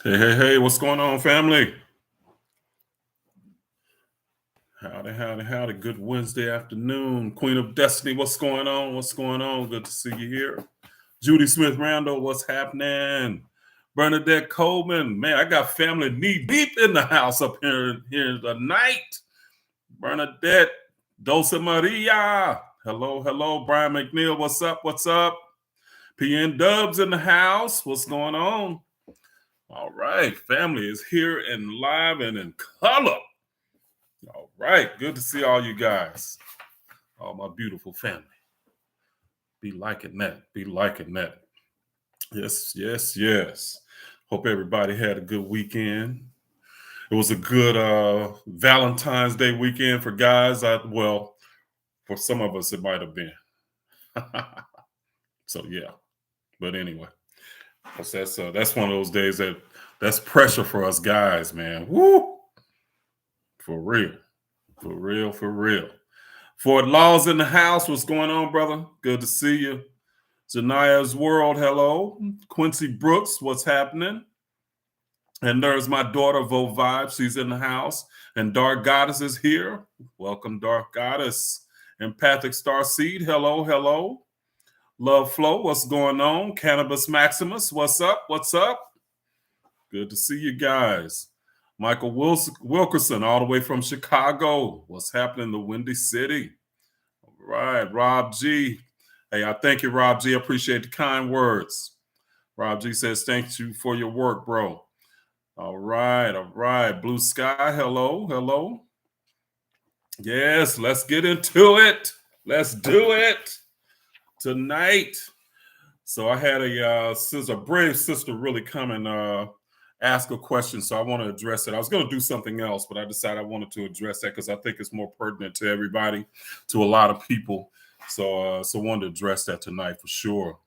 Hey, hey, hey, what's going on, family? Howdy, howdy, howdy. Good Wednesday afternoon. Queen of Destiny, what's going on? What's going on? Good to see you here. Judy Smith Randall, what's happening? Bernadette Coleman, man, I got family knee deep in the house up here tonight. Bernadette, Dulce Maria, hello, hello. Brian McNeil, what's up? What's up? PN Dubs in the house, what's going on? All right, family is here and live and in color. All right, good to see all you guys, all my beautiful family. Be liking that. Be liking that. Yes, yes, yes. Hope everybody had a good weekend. It was a good Valentine's Day weekend for guys. Well, for some of us, it might have been. So yeah, but anyway, 'cause that's one of those days that's pressure for us guys, man. Woo, for real, for real, for real. Fort Laws in the house. What's going on, brother? Good to see you. Jania's World, hello. Quincy Brooks, what's happening? And there's my daughter, Vo Vibe. She's in the house. And Dark Goddess is here. Welcome, Dark Goddess. Empathic Star Seed, hello, hello. Love Flow, what's going on? Cannabis Maximus, what's up? What's up? Good to see you guys. Michael Wilkerson, all the way from Chicago. What's happening in the Windy City? All right, Rob G. Hey, I thank you, Rob G. I appreciate the kind words. Rob G says, thank you for your work, bro. All right, all right. Blue Sky, hello, hello. Yes, let's get into it. Let's do it tonight. So I had a brave sister really come and ask a question, so I want to address it. I was going to do something else, but I decided I wanted to address that because I think it's more pertinent to everybody, to a lot of people. So wanted to address that tonight for sure.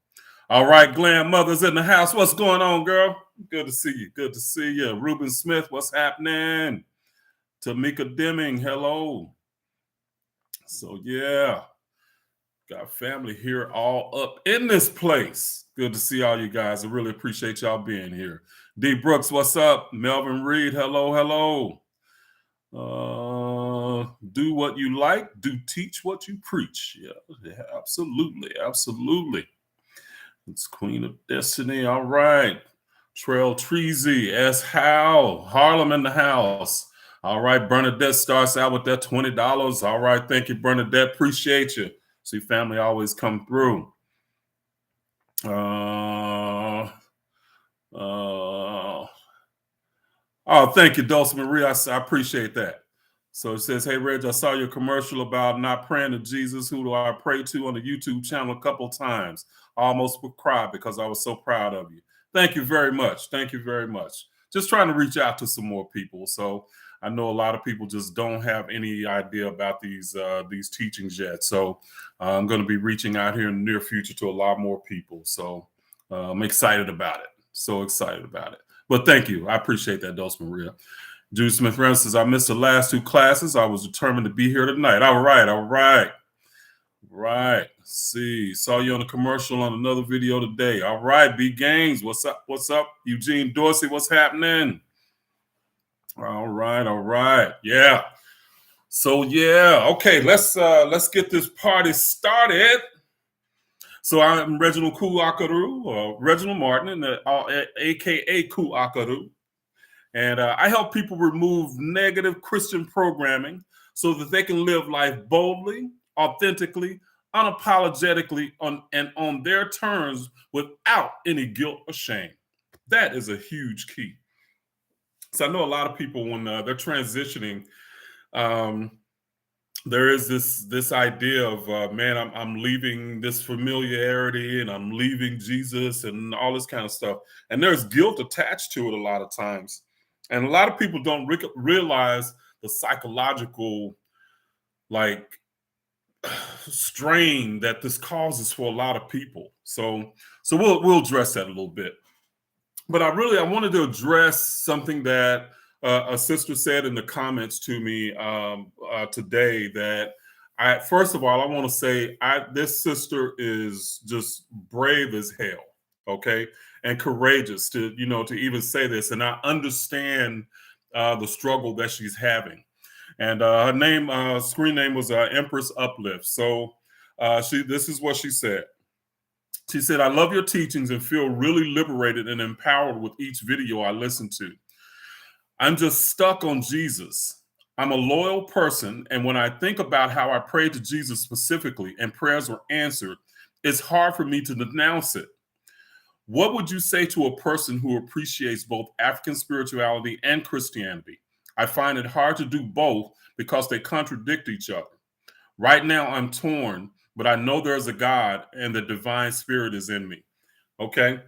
All right, Glam Mother's in the house. What's going on, girl? Good to see you. Good to see you. Ruben Smith, what's happening? Tamika Deming, hello. So yeah, got family here all up in this place. Good to see all you guys. I really appreciate y'all being here. D Brooks, what's up? Melvin Reed, hello, hello. Do what you like, do teach what you preach. Yeah, absolutely, absolutely. It's Queen of Destiny. All right. Trail Treasy, S. Howe, Harlem in the house. All right, Bernadette starts out with that $20. All right, thank you, Bernadette. Appreciate you. See, family always come through. Oh, thank you, Dulce Marie. I appreciate that. So it says, hey, Reg, I saw your commercial about not praying to Jesus. Who do I pray to on the YouTube channel a couple times? I almost would cry because I was so proud of you. Thank you very much. Thank you very much. Just trying to reach out to some more people. So I know a lot of people just don't have any idea about these teachings yet. So I'm going to be reaching out here in the near future to a lot more people. So I'm excited about it. So excited about it. But thank you. I appreciate that, Dulce Maria. Jude Smith Rand says, I missed the last two classes. I was determined to be here tonight. All right, all right. Right. Let's see. Saw you on a commercial on another video today. All right, B Gaines. What's up? What's up? Eugene Dorsey, what's happening? All right, all right. Yeah. So yeah, okay, let's get this party started. So I'm Reginald Kuakaru, or Reginald Martin, aka Kuakaru. And I help people remove negative Christian programming so that they can live life boldly, authentically, unapologetically, and on their terms without any guilt or shame. That is a huge key. So I know a lot of people when they're transitioning, um, there is this idea of man, I'm leaving this familiarity and I'm leaving Jesus and all this kind of stuff, and there's guilt attached to it a lot of times, and a lot of people don't realize the psychological like strain that this causes for a lot of people. So we'll address that a little bit, but I wanted to address something that a sister said in the comments to me today. That first of all, I want to say this sister is just brave as hell. Okay, and courageous to, to even say this. And I understand the struggle that she's having. And her name, screen name was Empress Uplift. So this is what she said. She said, I love your teachings and feel really liberated and empowered with each video I listen to. I'm just stuck on Jesus. I'm a loyal person, and when I think about how I prayed to Jesus specifically and prayers were answered, it's hard for me to denounce it. What would you say to a person who appreciates both African spirituality and Christianity? I find it hard to do both because they contradict each other. Right now, I'm torn, but I know there's a God and the divine spirit is in me. Okay.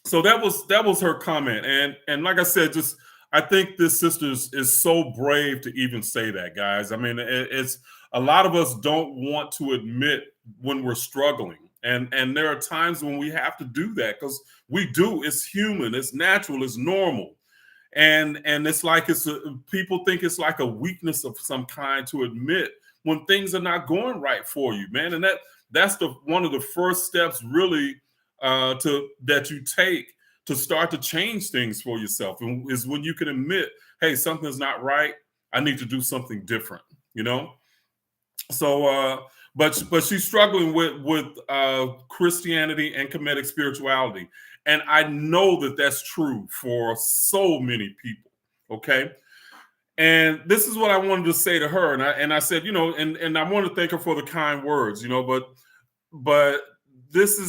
So that was her comment. And like I said, just I think this sister is so brave to even say that, guys. I mean, it's a lot of us don't want to admit when we're struggling. And there are times when we have to do that because we do. It's human, it's natural, it's normal. And it's like people think it's like a weakness of some kind to admit when things are not going right for you, man. And that's one of the first steps really that you take to start to change things for yourself, and is when you can admit, hey, something's not right. I need to do something different, So, but she's struggling with Christianity and Kemetic spirituality, and I know that that's true for so many people. Okay. And this is what I wanted to say to her. And I said, and I want to thank her for the kind words, but this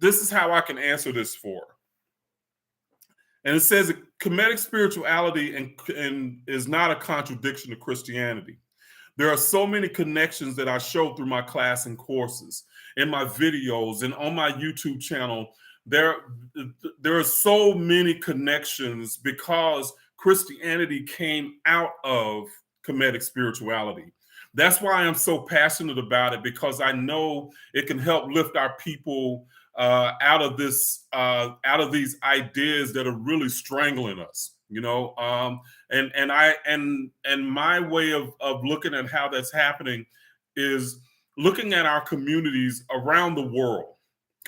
is how I can answer this for her. And it says that Kemetic spirituality and is not a contradiction to Christianity. There are so many connections that I show through my class and courses, in my videos, and on my YouTube channel. There are so many connections because Christianity came out of Kemetic spirituality. That's why I'm so passionate about it, because I know it can help lift our people out of these ideas that are really strangling us. And my way of looking at how that's happening is looking at our communities around the world.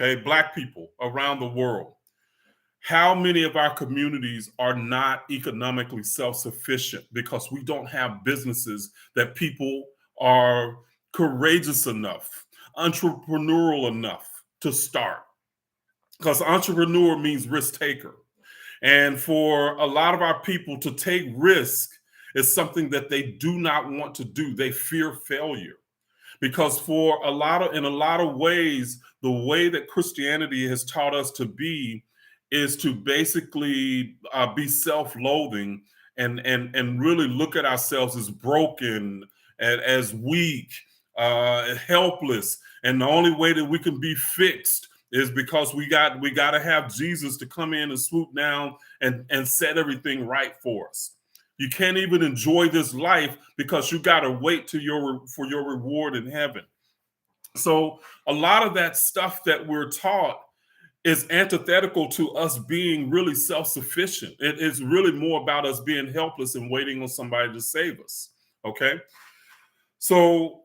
Okay, Black people around the world. How many of our communities are not economically self-sufficient because we don't have businesses that people are courageous enough, entrepreneurial enough to start? Because entrepreneur means risk taker. And for a lot of our people to take risk is something that they do not want to do. They fear failure. Because in a lot of ways, the way that Christianity has taught us to be is to basically be self-loathing and really look at ourselves as broken, as weak, helpless. And the only way that we can be fixed is because we got to have Jesus to come in and swoop down and set everything right for us. You can't even enjoy this life because you got to wait for your reward in heaven. So a lot of that stuff that we're taught is antithetical to us being really self-sufficient. It's really more about us being helpless and waiting on somebody to save us. Okay. So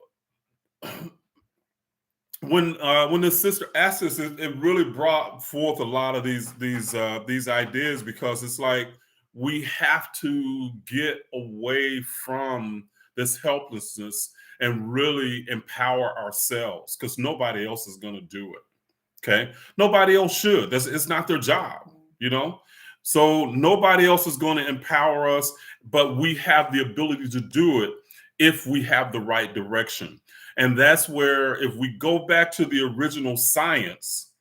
when the sister asked this, it really brought forth a lot of these ideas, because it's like we have to get away from this helplessness and really empower ourselves, because nobody else is going to do it. Okay, nobody else should. It's not their job, So nobody else is going to empower us, but we have the ability to do it if we have the right direction. And that's where, if we go back to the original science,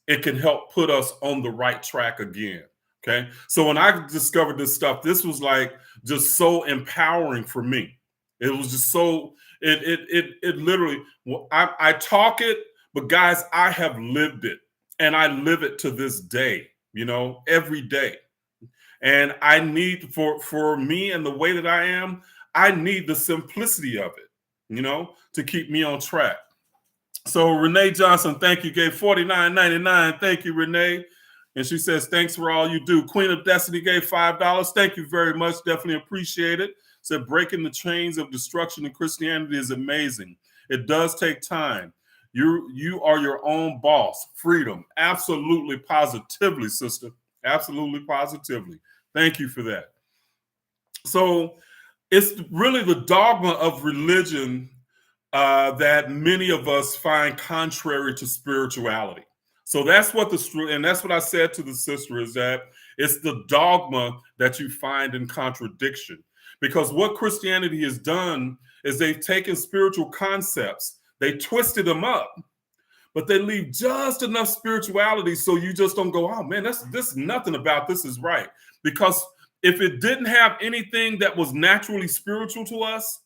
it can help put us on the right track again. Okay. So when I discovered this stuff, this was like just so empowering for me. It was just so, it literally, I talk it, but guys, I have lived it, and I live it to this day, every day. And I need, for me and the way that I am, I need the simplicity of it, to keep me on track. So Renee Johnson, thank you, gave $49.99. Thank you, Renee. And she says, thanks for all you do. Queen of Destiny gave $5. Thank you very much. Definitely appreciate it. Said, breaking the chains of destruction in Christianity is amazing. It does take time. You are your own boss. Freedom. Absolutely, positively, sister. Absolutely, positively. Thank you for that. So it's really the dogma of religion that many of us find contrary to spirituality. So that's what and that's what I said to the sister, is that it's the dogma that you find in contradiction. Because what Christianity has done is they've taken spiritual concepts, they twisted them up, but they leave just enough spirituality so you just don't go, oh man, this nothing about this is right. Because if it didn't have anything that was naturally spiritual to us,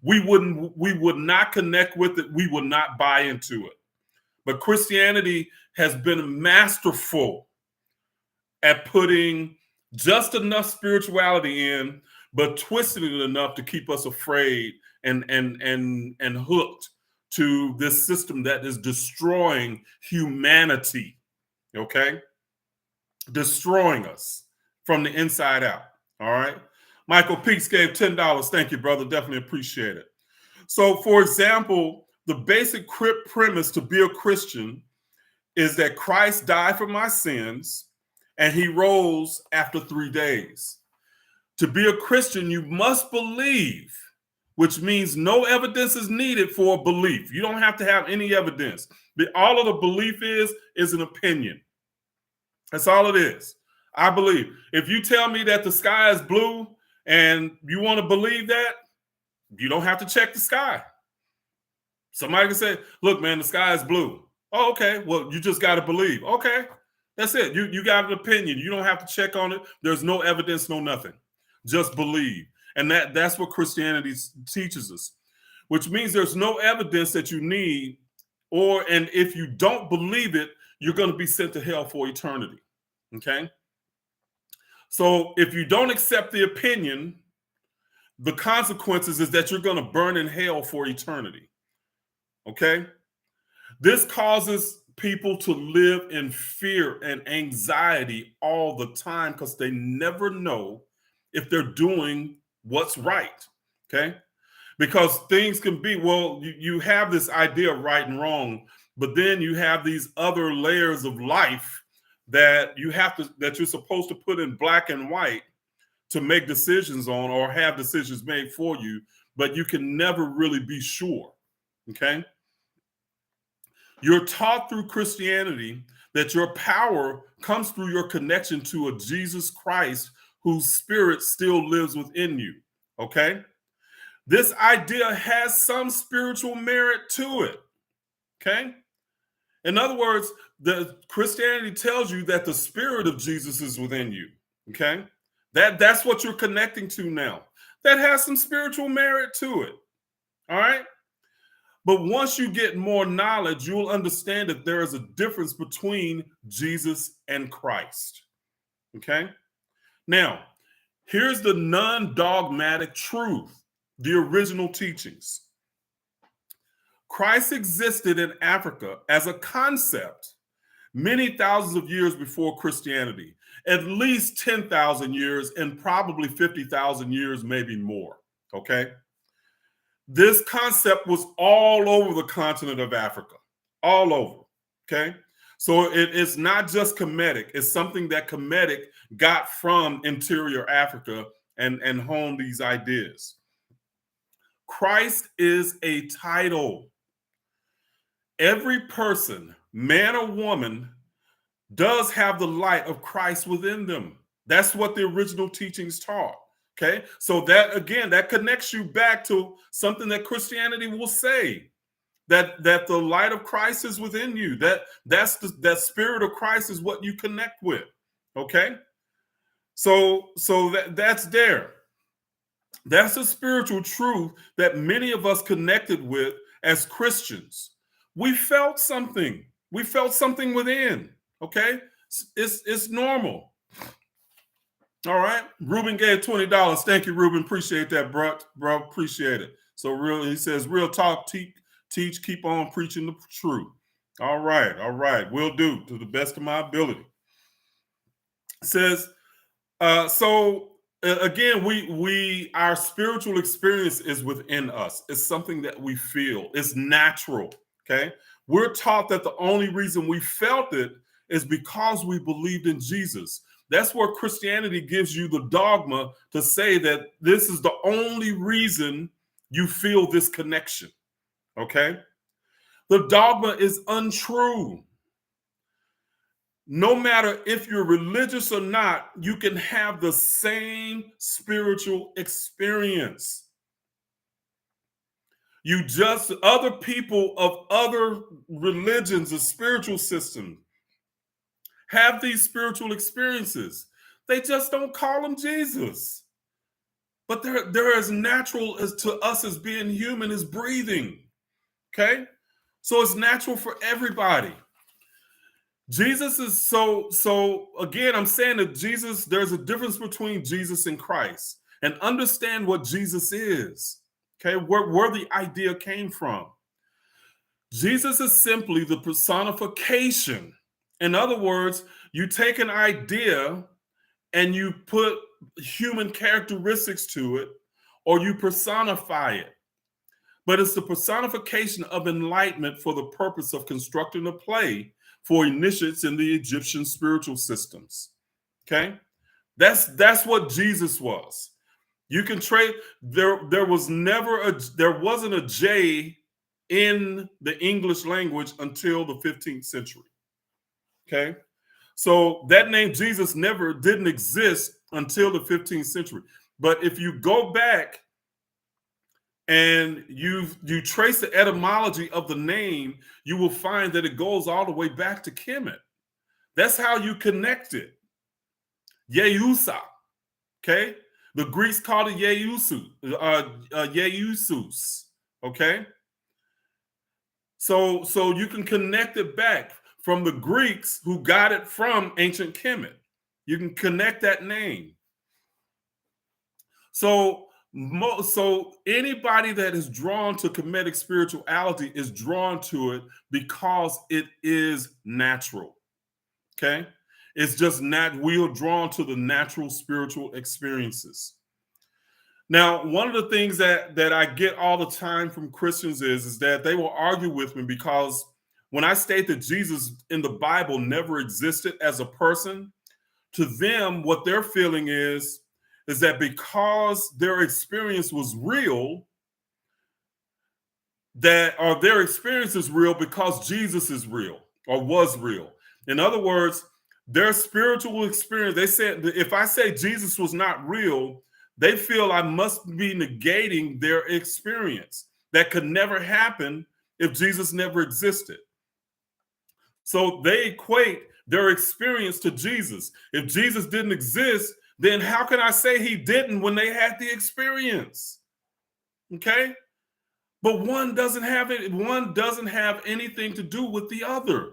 we would not connect with it, we would not buy into it. But Christianity has been masterful at putting just enough spirituality in, but twisting it enough to keep us afraid and hooked to this system that is destroying humanity. Okay, destroying us from the inside out. All right. Michael Peaks gave $10. Thank you, brother. Definitely appreciate it. So, for example, the basic premise to be a Christian is that Christ died for my sins and he rose after 3 days. To be a Christian, you must believe, which means no evidence is needed for belief. You don't have to have any evidence. All of the belief is an opinion. That's all it is. I believe. If you tell me that the sky is blue and you want to believe that, you don't have to check the sky. Somebody can say, look, man, the sky is blue. Oh, okay. Well, you just got to believe. Okay. That's it. You got an opinion. You don't have to check on it. There's no evidence, no nothing. Just believe. And that's what Christianity teaches us, which means there's no evidence that you need, and if you don't believe it, you're going to be sent to hell for eternity. Okay. So if you don't accept the opinion, the consequences is that you're going to burn in hell for eternity. Okay. This causes people to live in fear and anxiety all the time because they never know if they're doing what's right. Okay. Because things can be, well, you have this idea of right and wrong, but then you have these other layers of life that you're supposed to put in black and white to make decisions on, or have decisions made for you, but you can never really be sure. Okay. You're taught through Christianity that your power comes through your connection to a Jesus Christ whose spirit still lives within you. Okay. This idea has some spiritual merit to it. Okay. In other words, the Christianity tells you that the spirit of Jesus is within you. Okay. That's what you're connecting to now. That has some spiritual merit to it. All right. But once you get more knowledge, you'll understand that there is a difference between Jesus and Christ. Okay. Now, here's the non-dogmatic truth, the original teachings. Christ existed in Africa as a concept many thousands of years before Christianity, at least 10,000 years and probably 50,000 years, maybe more. Okay. This concept was all over the continent of Africa, all over. Okay. So it's not just Kemetic. It's something that Kemetic got from interior Africa and honed these ideas. Christ is a title. Every person, man or woman, does have the light of Christ within them. That's what the original teachings taught. Okay. So that, again, that connects you back to something that Christianity will say, that the light of Christ is within you. That spirit of Christ is what you connect with. Okay. So that's there. That's a spiritual truth that many of us connected with as Christians. We felt something. We felt something within. Okay. It's normal. All right. Ruben gave $20. Thank you, Ruben. Appreciate that, bro. Appreciate it. So he says, real talk, teach, keep on preaching the truth. All right. All right. Will do to the best of my ability. It says, again, our spiritual experience is within us. It's something that we feel. It's natural. Okay. We're taught that the only reason we felt it is because we believed in Jesus. That's where Christianity gives you the dogma to say that this is the only reason you feel this connection. Okay? The dogma is untrue. No matter if you're religious or not, you can have the same spiritual experience. You just, other people of other religions or spiritual systems have these spiritual experiences. They just don't call them Jesus. But they're as natural as to us as being human as breathing. Okay? So it's natural for everybody. Jesus is so again, I'm saying that Jesus, there's a difference between Jesus and Christ. And understand what Jesus is. Okay, where the idea came from. Jesus is simply the personification. In other words, you take an idea and you put human characteristics to it, or you personify it. But it's the personification of enlightenment for the purpose of constructing a play for initiates in the Egyptian spiritual systems. Okay? That's what Jesus was. You can trade, there wasn't a J in the English language until the 15th century. Okay? So that name Jesus didn't exist until the 15th century. But if you go back and you trace the etymology of the name, you will find that it goes all the way back to Kemet. That's how you connect it. Yeusa. Okay? The Greeks called it Yeusus. Okay? So you can connect it back from the Greeks who got it from ancient Kemet. You can connect that name. So anybody that is drawn to Kemetic spirituality is drawn to it because it is natural. Okay? It's just we are drawn to the natural spiritual experiences. Now, one of the things that I get all the time from Christians is that they will argue with me because when I state that Jesus in the Bible never existed as a person, to them, what they're feeling is that because their experience was real, their experience is real because Jesus is real or was real. In other words, their spiritual experience, they said, if I say Jesus was not real, they feel I must be negating their experience. That could never happen if Jesus never existed. So they equate their experience to Jesus. If Jesus didn't exist, then how can I say he didn't when they had the experience? Okay? But one doesn't have anything to do with the other.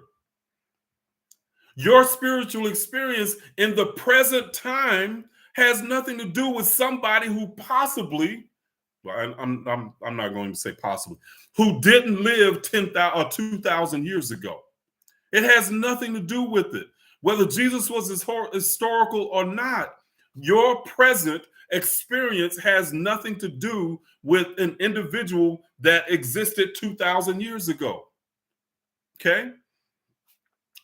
Your spiritual experience in the present time has nothing to do with somebody who possibly, well, I'm not going to say possibly, who didn't live 10,000 or 2,000 years ago. It has nothing to do with it. Whether Jesus was historical or not, your present experience has nothing to do with an individual that existed 2,000 years ago. Okay?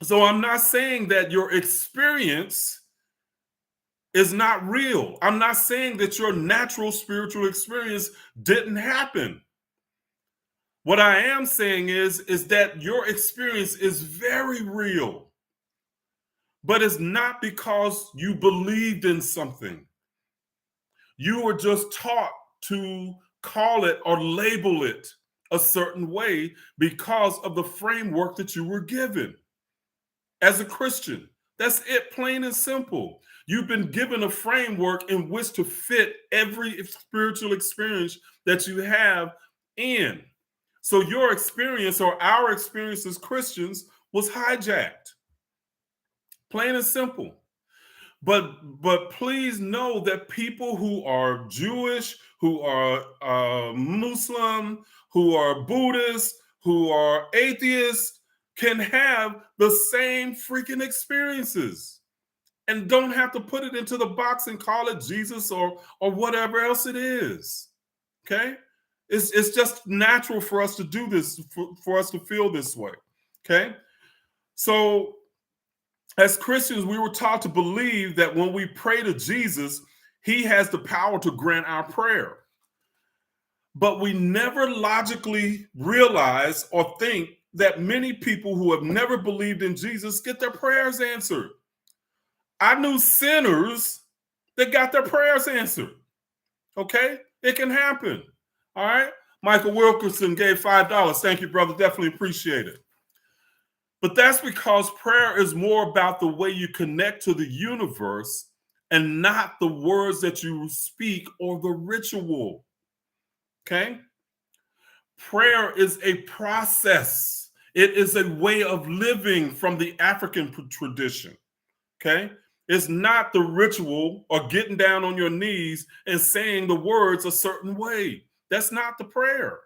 So I'm not saying that your experience is not real. I'm not saying that your natural spiritual experience didn't happen. What I am saying is that your experience is very real. But it's not because you believed in something. You were just taught to call it or label it a certain way because of the framework that you were given as a Christian. That's it, plain and simple. You've been given a framework in which to fit every spiritual experience that you have in. So your experience or our experience as Christians was hijacked. Plain and simple. But please know that people who are Jewish, who are Muslim, who are Buddhist, who are atheists can have the same freaking experiences and don't have to put it into the box and call it Jesus or whatever else it is. Okay? It's just natural for us to do this, for us to feel this way. Okay. So as Christians, we were taught to believe that when we pray to Jesus, he has the power to grant our prayer. But we never logically realize or think that many people who have never believed in Jesus get their prayers answered. I knew sinners that got their prayers answered. Okay? It can happen. All right? Michael Wilkerson gave $5. Thank you, brother. Definitely appreciate it. But that's because prayer is more about the way you connect to the universe and not the words that you speak or the ritual. Okay? Prayer is a process. It is a way of living from the African tradition. Okay? It's not the ritual or getting down on your knees and saying the words a certain way. That's not the prayer.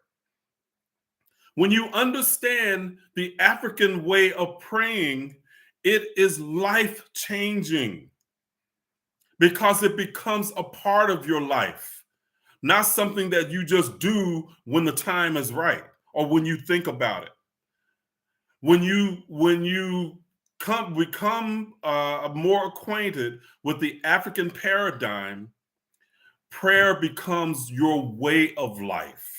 When you understand the African way of praying, it is life changing because it becomes a part of your life, not something that you just do when the time is right or when you think about it. When you become more acquainted with the African paradigm, prayer becomes your way of life.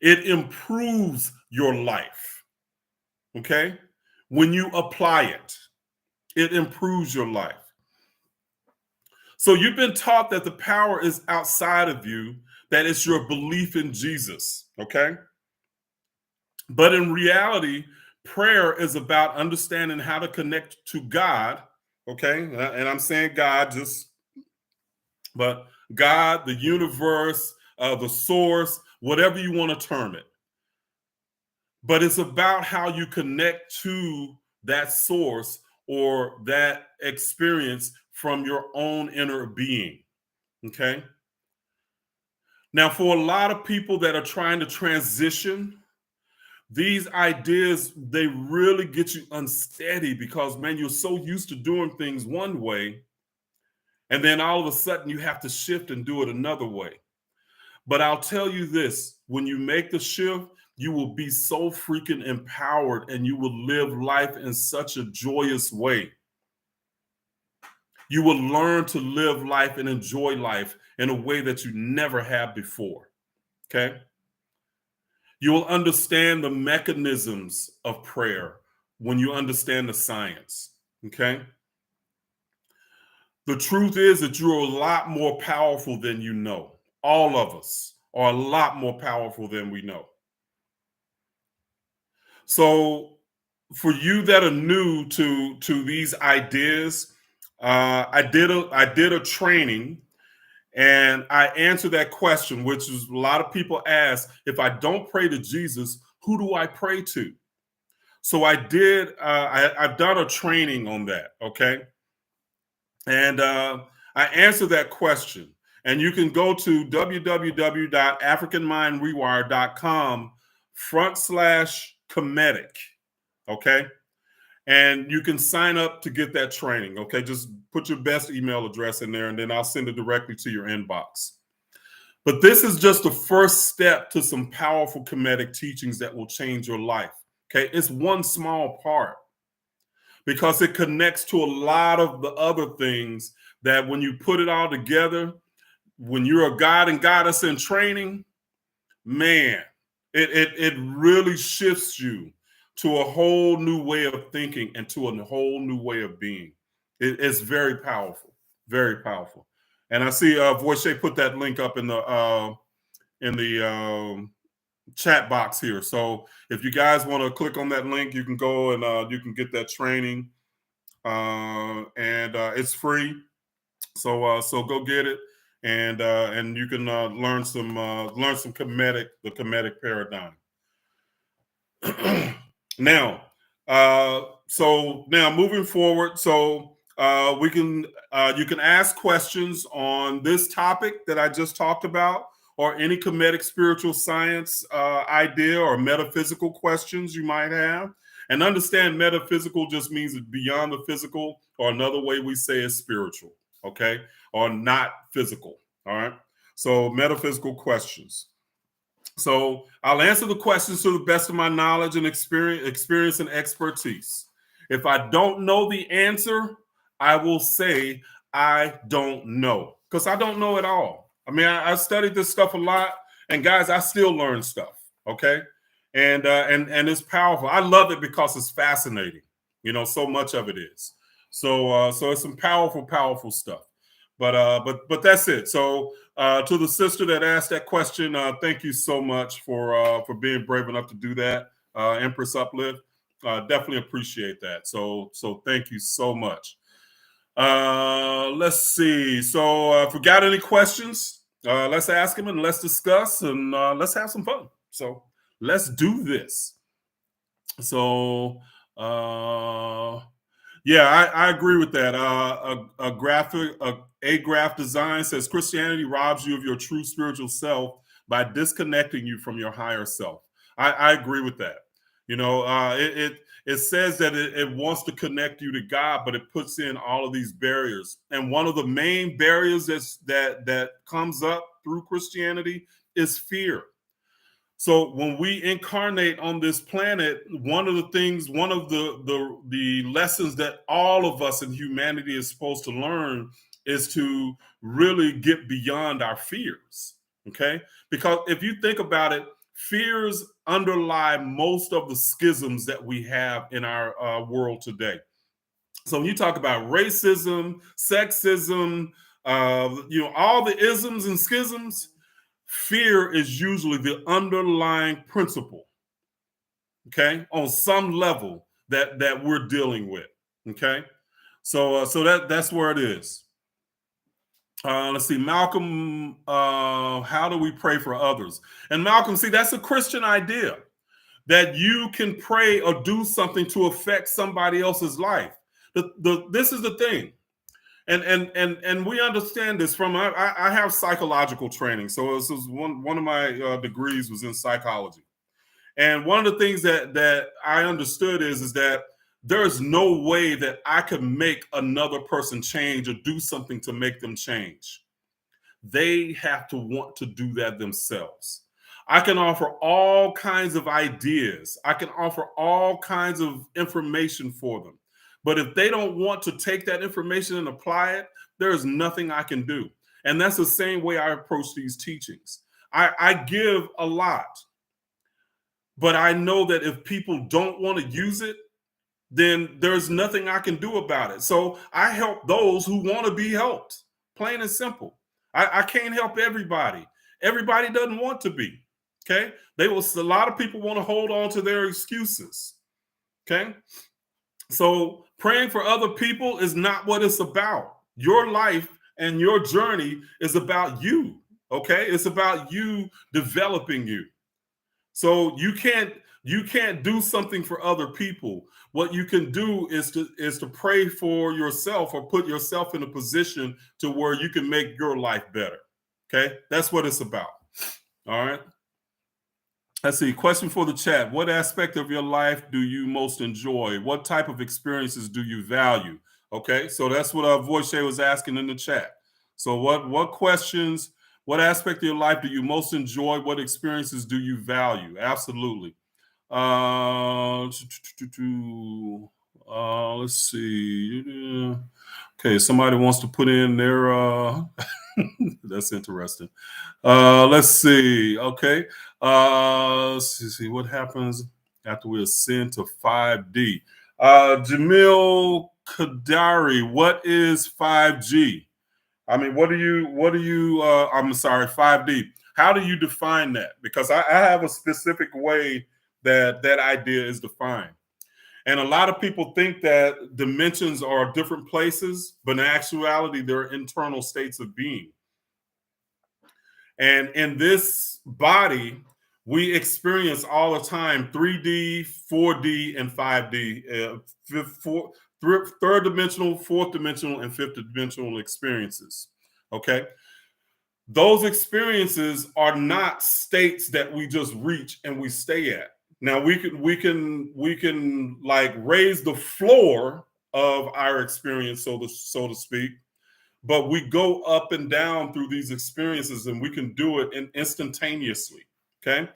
It improves your life. Okay? When you apply it, it improves your life. So you've been taught that the power is outside of you, that it's your belief in Jesus. Okay? But in reality, prayer is about understanding how to connect to God. Okay? And I'm saying God but God, the universe, the source, whatever you want to term it. But it's about how you connect to that source or that experience from your own inner being. Okay. Now, for a lot of people that are trying to transition, these ideas, they really get you unsteady because, man, you're so used to doing things one way. And then all of a sudden you have to shift and do it another way. But I'll tell you this, when you make the shift, you will be so freaking empowered and you will live life in such a joyous way. You will learn to live life and enjoy life in a way that you never have before. Okay? You will understand the mechanisms of prayer when you understand the science. Okay? The truth is that you're a lot more powerful than you know. All of us are a lot more powerful than we know. So for you that are new to these ideas, I did a training and I answered that question, which is a lot of people ask, if I don't pray to Jesus, who do I pray to? So I did. I've done a training on that. Okay, and I answered that question. And you can go to www.africanmindrewire.com/Kemetic. Okay. And you can sign up to get that training. Okay. Just put your best email address in there and then I'll send it directly to your inbox. But this is just the first step to some powerful Kemetic teachings that will change your life. Okay. It's one small part because it connects to a lot of the other things that when you put it all together, when you're a god and goddess in training, man, it really shifts you to a whole new way of thinking and to a whole new way of being. It's very powerful, very powerful. And I see Voche put that link up in the chat box here. So if you guys want to click on that link, you can go and you can get that training, and it's free. So go get it, and you can learn some Kemetic, the Kemetic paradigm. Now, so now moving forward, so you can ask questions on this topic that I just talked about, or any Kemetic spiritual science idea or metaphysical questions you might have. And understand, metaphysical just means beyond the physical, or another way we say is spiritual, okay, or not physical. All right. So metaphysical questions. So I'll answer the questions to the best of my knowledge and experience and expertise. If I don't know the answer, I will say I don't know, because I don't know it all. I mean, I studied this stuff a lot, and guys, I still learn stuff. Okay, and it's powerful. I love it because it's fascinating. So much of it is. So it's some powerful stuff. But that's it. So to the sister that asked that question, thank you so much for being brave enough to do that, Empress Uplift. Definitely appreciate that. So thank you so much. Let's see. So if we got any questions, let's ask them and let's discuss and let's have some fun. So let's do this. So yeah, I agree with that. A graph design says Christianity robs you of your true spiritual self by disconnecting you from your higher self. I agree with that. It says that it wants to connect you to God, but it puts in all of these barriers. And one of the main barriers that comes up through Christianity is fear. So when we incarnate on this planet, one of the lessons that all of us in humanity is supposed to learn is to really get beyond our fears. Okay? Because if you think about it, fears underlie most of the schisms that we have in our world today. So when you talk about racism, sexism, all the isms and schisms, fear is usually the underlying principle, okay, on some level that we're dealing with, okay. So that's where it is. Let's see, Malcolm. How do we pray for others? And Malcolm, see, that's a Christian idea that you can pray or do something to affect somebody else's life. This is the thing. And we understand this from I have psychological training, so this is one of my degrees was in psychology, and one of the things that I understood is that there's no way that I could make another person change or do something to make them change. They have to want to do that themselves. I can offer all kinds of ideas. I can offer all kinds of information for them. But if they don't want to take that information and apply it, there's nothing I can do. And that's the same way I approach these teachings. I give a lot, but I know that if people don't want to use it, then there's nothing I can do about it. So I help those who want to be helped, plain and simple. I can't help everybody. Everybody doesn't want to be. Okay. A lot of people want to hold on to their excuses. Okay. So praying for other people is not what it's about. Your life and your journey is about you. Okay. It's about you developing you. So you can't do something for other people. What you can do is to pray for yourself or put yourself in a position to where you can make your life better. Okay. That's what it's about. All right. Let's see. Question for the chat. What aspect of your life do you most enjoy? What type of experiences do you value? Okay. So that's what Voche was asking in the chat. So what questions, what aspect of your life do you most enjoy? What experiences do you value? Absolutely. Let's see. Okay, somebody wants to put in their that's interesting. Let's see. Okay. Let's see what happens after we ascend to 5D. Jamil Kadari, what is 5G? I mean, what do you I'm sorry, 5D. How do you define that? Because I have a specific way that idea is defined. And a lot of people think that dimensions are different places, but in actuality, they're internal states of being. And in this body, we experience all the time 3D, 4D, and 5D, third dimensional, fourth dimensional, and fifth dimensional experiences. Okay. Those experiences are not states that we just reach and we stay at. Now we can like raise the floor of our experience, so to speak, but we go up and down through these experiences, and we can do it instantaneously. Okay.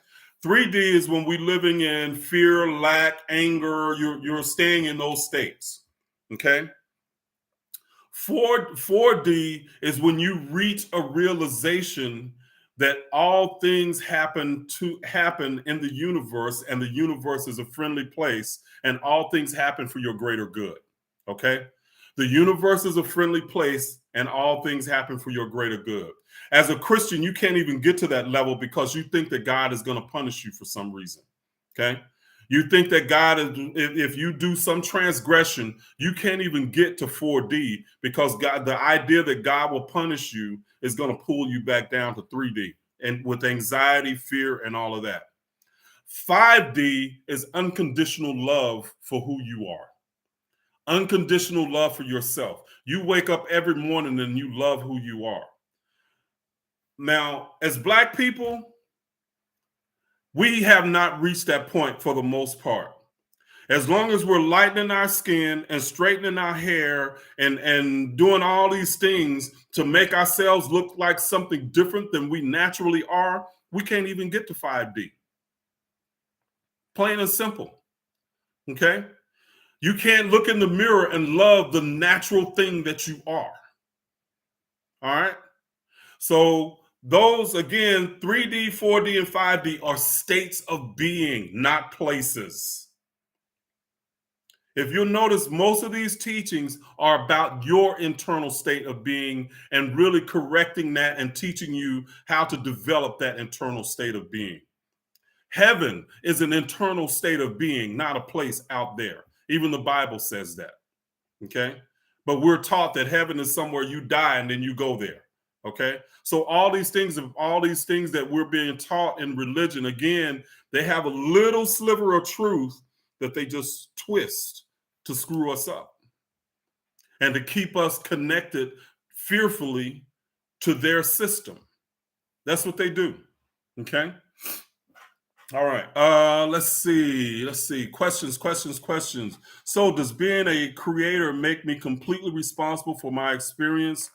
3D is when we're living in fear, lack, anger. You're staying in those states. Okay. 4D is when you reach a realization that all things happen in the universe, and the universe is a friendly place, and all things happen for your greater good. Okay. The universe is a friendly place, and all things happen for your greater good. As a Christian, you can't even get to that level because you think that God is going to punish you for some reason. Okay. You think that God is, if you do some transgression, you can't even get to 4D because God, the idea that God will punish you is going to pull you back down to 3D, and with anxiety, fear, and all of that. 5D is unconditional love for who you are. Unconditional love for yourself. You wake up every morning and you love who you are. Now, as Black people, we have not reached that point for the most part. As long as we're lightening our skin and straightening our hair and doing all these things to make ourselves look like something different than we naturally are, we can't even get to 5D. Plain and simple. Okay? You can't look in the mirror and love the natural thing that you are. All right? So those, again, 3D, 4D, and 5D are states of being, not places. If you'll notice, most of these teachings are about your internal state of being and really correcting that and teaching you how to develop that internal state of being. Heaven is an internal state of being, not a place out there. Even the Bible says that. Okay? But we're taught that heaven is somewhere you die and then you go there. Okay? So all these things that we're being taught in religion, again, they have a little sliver of truth that they just twist to screw us up and to keep us connected fearfully to their system. That's what they do. Okay. All right. Let's see. Questions. So does being a creator make me completely responsible for my experience,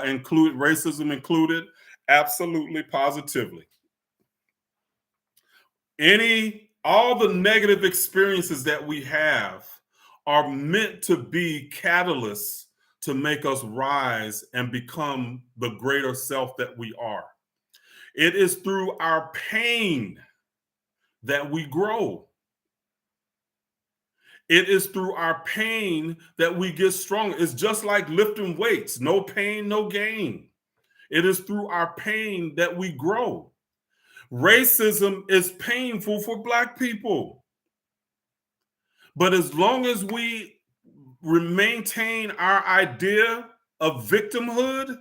include racism included? Absolutely, positively. All the negative experiences that we have are meant to be catalysts to make us rise and become the greater self that we are. It is through our pain that we grow. It is through our pain that we get stronger. It's just like lifting weights. No pain, no gain. It is through our pain that we grow. Racism is painful for Black people. But as long as we maintain our idea of victimhood,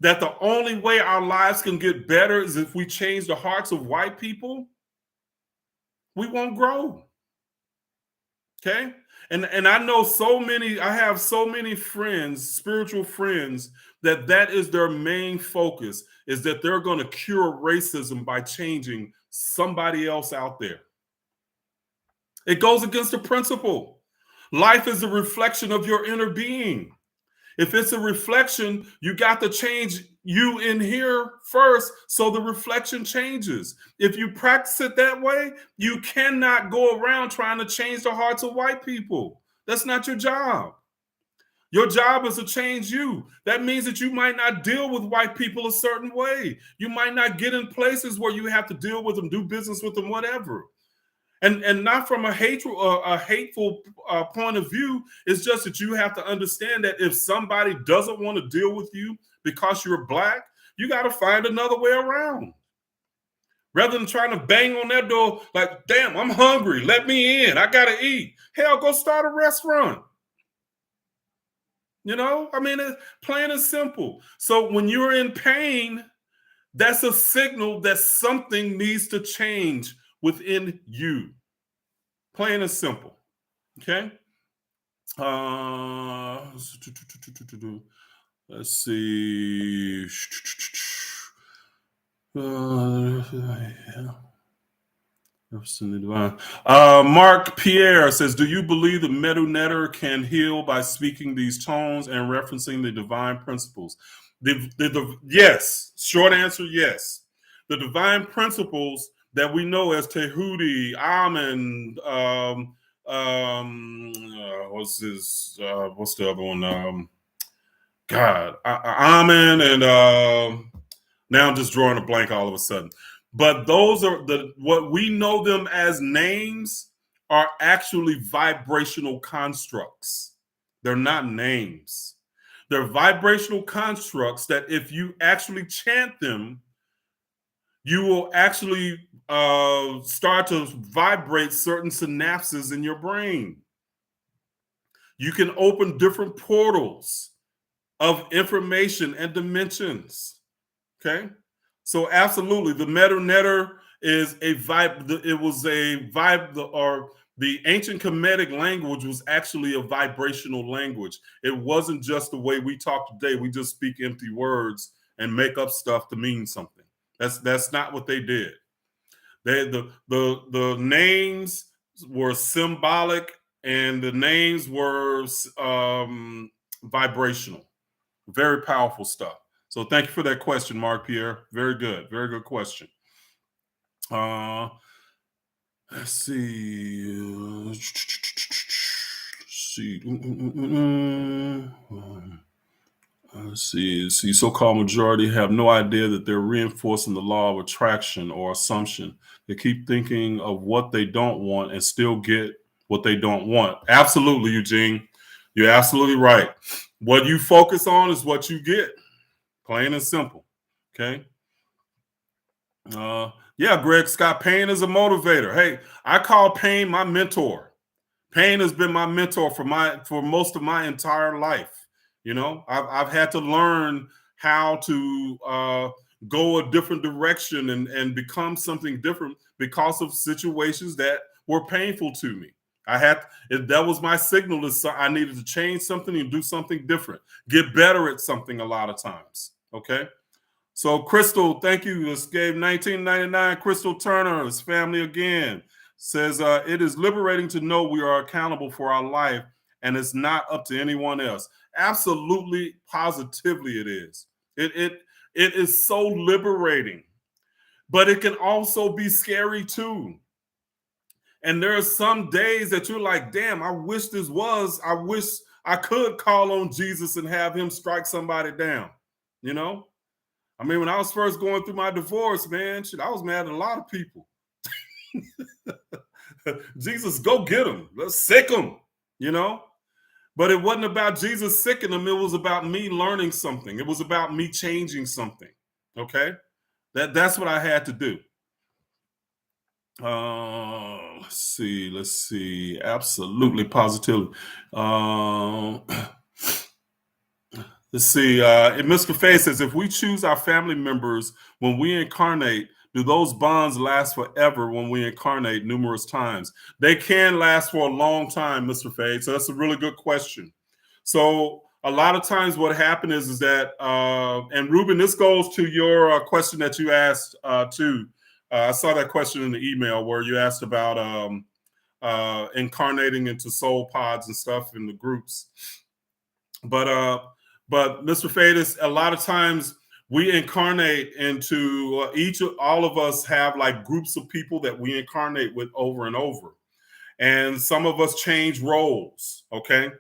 that the only way our lives can get better is if we change the hearts of white people, we won't grow. Okay? And I know I have so many friends, spiritual friends, that is their main focus, is that they're going to cure racism by changing somebody else out there. It goes against the principle. Life is a reflection of your inner being. If it's a reflection, you got to change you in here first so the reflection changes. If you practice it that way, you cannot go around trying to change the hearts of white people. That's not your job. Your job is to change you. That means that you might not deal with white people a certain way. You might not get in places where you have to deal with them, do business with them, whatever. And not from a hateful point of view. It's just that you have to understand that if somebody doesn't want to deal with you because you're Black, you got to find another way around. Rather than trying to bang on that door like, damn, I'm hungry, let me in, I got to eat. Hell, go start a restaurant. You know, I mean, it's plain and simple. So when you're in pain, that's a signal that something needs to change within you. Plain and simple. Okay. Let's see. Mark Pierre says, do you believe the Medu can heal by speaking these tones and referencing the divine principles? Yes. Short answer, yes. the divine principles that we know as Tehuti, Amen, what's the other one? God, Amen, and now I'm just drawing a blank all of a sudden. But those are what we know them as names are actually vibrational constructs. They're not names. They're vibrational constructs that if you actually chant them, you will actually start to vibrate certain synapses in your brain. You can open different portals of information and dimensions. Okay. So absolutely, the meta netter is a vibe. It was a vibe, or the ancient Kemetic language was actually a vibrational language. It wasn't just the way we talk today. We just speak empty words and make up stuff to mean something. That's not what they did. The names were symbolic, and the names were vibrational. Very powerful stuff. So thank you for that question, Mark Pierre. Very good. Very good question. Let's see. Let's see. See, so-called majority have no idea that they're reinforcing the law of attraction or assumption. They keep thinking of what they don't want and still get what they don't want. Absolutely, Eugene. You're absolutely right. What you focus on is what you get. Plain and simple. Okay. Yeah, Greg Scott, pain is a motivator. Hey, I call pain my mentor. Pain has been my mentor for most of my entire life. You know, I've had to learn how to go a different direction and become something different because of situations that were painful to me. That was my signal that I needed to change something and do something different, get better at something a lot of times. Okay. So Crystal, thank you. Escape 1999. Crystal Turner's family again says it is liberating to know we are accountable for our life and it's not up to anyone else. Absolutely, positively, it is. It is so liberating, but it can also be scary too. And there are some days that you're like, damn, I wish I could call on Jesus and have him strike somebody down, you know? I mean, when I was first going through my divorce, man, shit, I was mad at a lot of people. Jesus, go get him. Let's sick him, you know? But it wasn't about Jesus sicking them. It was about me learning something. It was about me changing something, okay? That's what I had to do. Let's see. Absolutely, positively. Let's see. Mr. Faye says, if we choose our family members when we incarnate, do those bonds last forever when we incarnate numerous times? They can last for a long time, Mr. Faye. So that's a really good question. So a lot of times what happened is that, and Ruben, this goes to your question that you asked too. I saw that question in the email where you asked about incarnating into soul pods and stuff in the groups. But Mr. Fadis, a lot of times we incarnate into all of us have like groups of people that we incarnate with over and over. And some of us change roles, okay?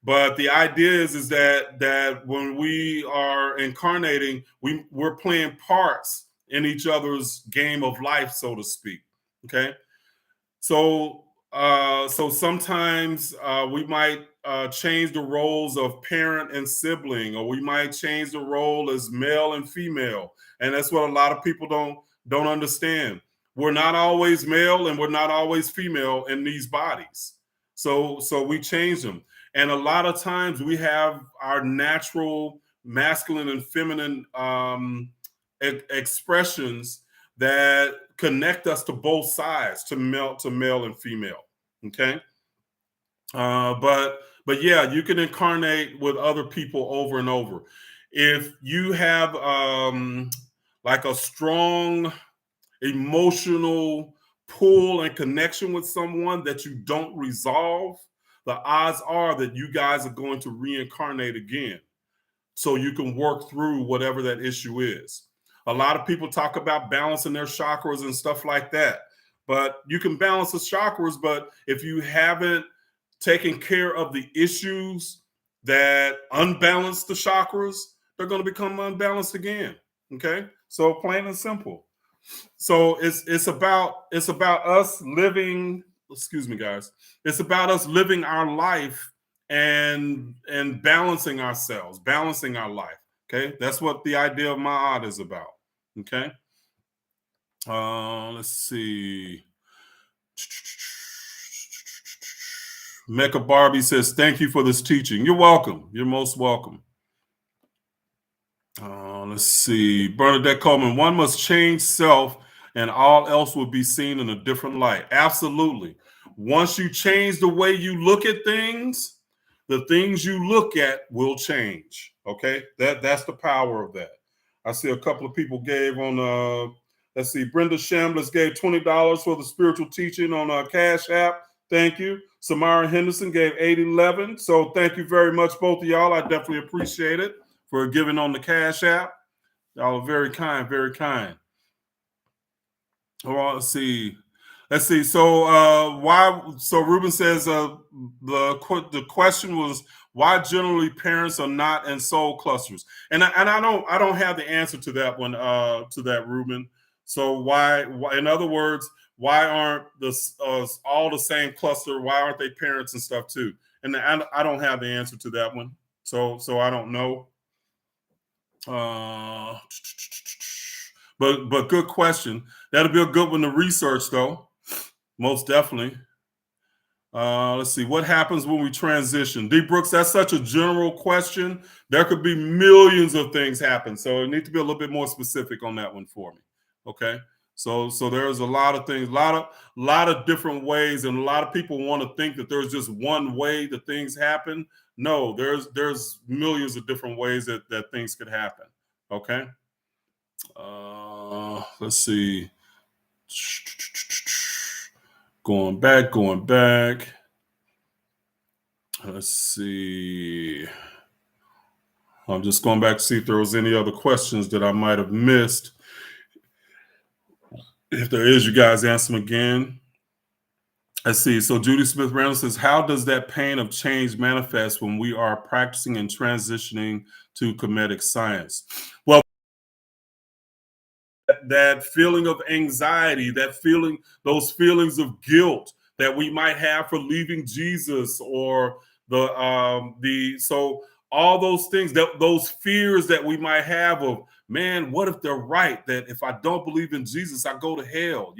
But the idea is that when we are incarnating, we're playing parts in each other's game of life, so to speak. Okay. So sometimes we might change the roles of parent and sibling, or we might change the role as male and female. And that's what a lot of people don't understand. We're not always male and we're not always female in these bodies. So we change them. And a lot of times we have our natural masculine and feminine expressions that connect us to both sides, to male and female. Okay. But yeah, you can incarnate with other people over and over. If you have like a strong emotional pull and connection with someone that you don't resolve, the odds are that you guys are going to reincarnate again so you can work through whatever that issue is. A lot of people talk about balancing their chakras and stuff like that. But you can balance the chakras, but if you haven't taken care of the issues that unbalance the chakras, they're going to become unbalanced again. Okay, so plain and simple. So it's about us living. Excuse me, guys. It's about us living our life and balancing ourselves, balancing our life. Okay, that's what the idea of Ma'at is about. Okay. Let's see. Mecha Barbie says, "Thank you for this teaching." You're welcome. You're most welcome. Let's see. Bernadette Coleman, one must change self and all else will be seen in a different light. Absolutely. Once you change the way you look at things, the things you look at will change. Okay. That's the power of that. I see a couple of people gave on let's see, Brenda Shambliss gave $20 for the spiritual teaching on Cash App. Thank you. Samara Henderson gave $8.11. So thank you very much, both of y'all. I definitely appreciate it for giving on the Cash App. Y'all are very kind, very kind. Well, let's see. So why? So Ruben says the question was why generally parents are not in soul clusters, and I don't have the answer to that one to that, Ruben. So why in other words, why aren't all the same cluster? Why aren't they parents and stuff too? And I don't have the answer to that one. So I don't know. But good question. That'll be a good one to research, though. Most definitely. Let's see. What happens when we transition? D. Brooks, that's such a general question. There could be millions of things happen. So it needs to be a little bit more specific on that one for me. Okay. So there's a lot of things, a lot of different ways, and a lot of people want to think that there's just one way that things happen. No, there's millions of different ways that things could happen. Okay. Let's see. Going back. Let's see. I'm just going back to see if there was any other questions that I might have missed. If there is, you guys answer them again. Let's see. So Judy Smith Randall says, how does that pain of change manifest when we are practicing and transitioning to Kemetic science? Well, that feeling of anxiety, those feelings of guilt that we might have for leaving Jesus, or so all those things, those fears that we might have of, man, what if they're right? That if I don't believe in Jesus, I go to hell.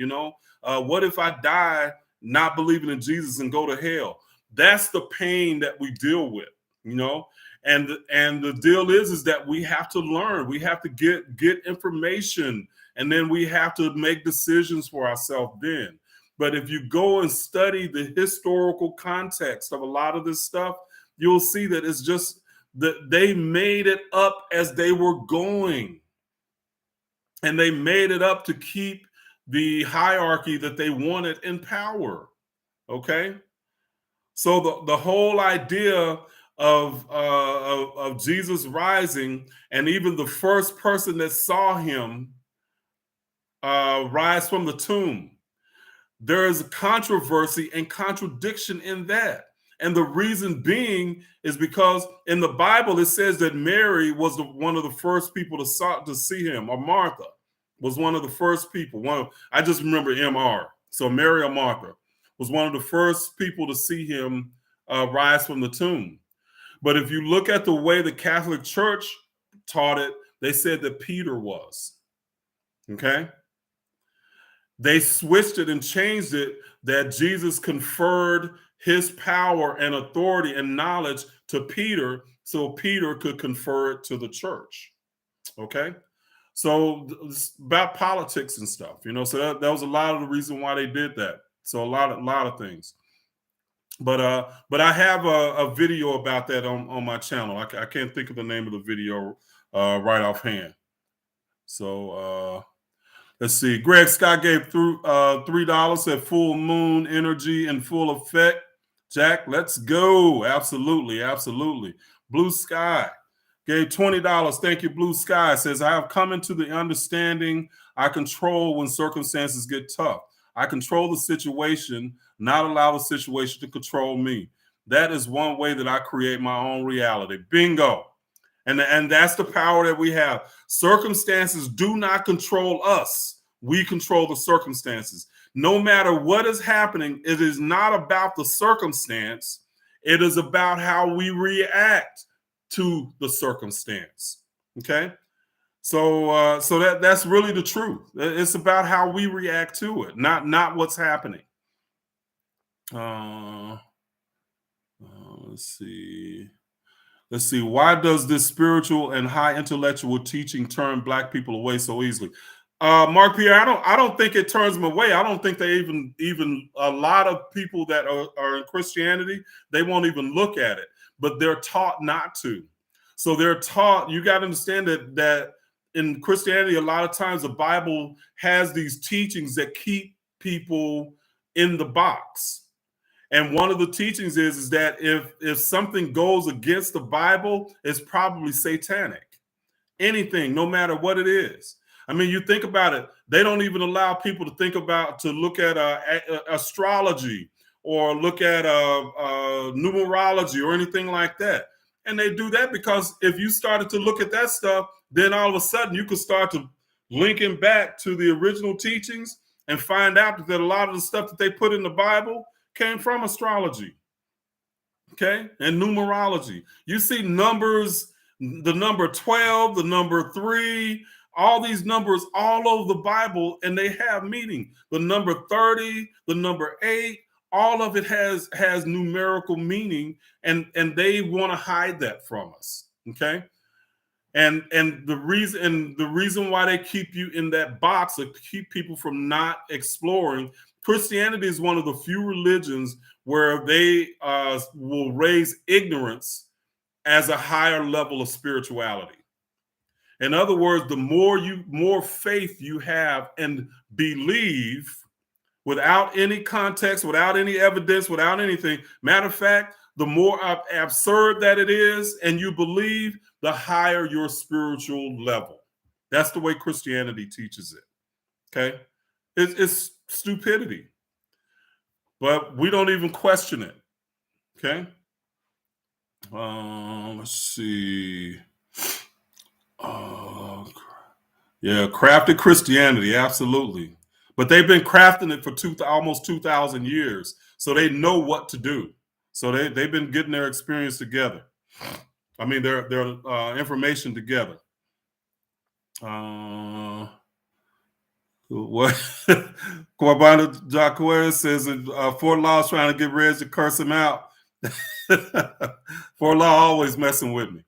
What if I die not believing in Jesus and go to hell? That's the pain that we deal with, And the deal is that we have to learn. We have to get information, and then we have to make decisions for ourselves then. But if you go and study the historical context of a lot of this stuff, you'll see that it's just that they made it up as they were going. And they made it up to keep the hierarchy that they wanted in power. Okay? So the whole idea of Jesus rising, and even the first person that saw him rise from the tomb, there is controversy and contradiction in that. And the reason being is because in the Bible, it says that Mary was one of the first people to see him, or Martha was one of the first people. I just remember MR. So Mary or Martha was one of the first people to see him rise from the tomb. But if you look at the way the Catholic Church taught it, they said that Peter was. Okay? They switched it and changed it, that Jesus conferred his power and authority and knowledge to Peter, so Peter could confer it to the church. Okay? So it's about politics and stuff, so that was a lot of the reason why they did that. So a lot of things. But I have a video about that on my channel. I can't think of the name of the video right offhand. So let's see. Greg Scott gave through $3 at full moon energy in full effect. Jack, let's go. Absolutely. Blue Sky. Gave $20. Thank you, Blue Sky. Says, I have come into the understanding I control when circumstances get tough. I control the situation, not allow the situation to control me. That is one way that I create my own reality. Bingo. And that's the power that we have. Circumstances do not control us. We control the circumstances. No matter what is happening, it is not about the circumstance. It is about how we react to the circumstance. Okay. So that's really the truth. It's about how we react to it, not what's happening. Let's see. Why does this spiritual and high intellectual teaching turn Black people away so easily? Mark Pierre, I don't think it turns them away. I don't think they even a lot of people that are in Christianity, they won't even look at it, but they're taught not to. So they're taught, you got to understand that in Christianity, a lot of times the Bible has these teachings that keep people in the box. And one of the teachings is that if something goes against the Bible, it's probably satanic. Anything, no matter what it is. I mean, you think about it, they don't even allow people to look at astrology or look at numerology or anything like that. And they do that because if you started to look at that stuff, then all of a sudden you could start to linking back to the original teachings and find out that a lot of the stuff that they put in the Bible came from astrology, okay, and numerology. You see numbers, the number 12, the number 3, all these numbers all over the Bible, and they have meaning. The number 30, the number 8, all of it has numerical meaning, and they want to hide that from us, okay? And the reason why they keep you in that box, to keep people from not exploring. Christianity is one of the few religions where they will raise ignorance as a higher level of spirituality. In other words, the more faith you have and believe without any context, without any evidence, without anything. Matter of fact, the more absurd that it is and you believe, the higher your spiritual level. That's the way Christianity teaches it. Okay? It's stupidity. But we don't even question it. Okay? Let's see. Yeah, crafted Christianity, absolutely. But they've been crafting it for almost 2,000 years, so they know what to do. So they've been getting their experience together. I mean, their information together. What Corbana Jacquez says that Fort Law's trying to get Reg to curse him out. Fort Law always messing with me.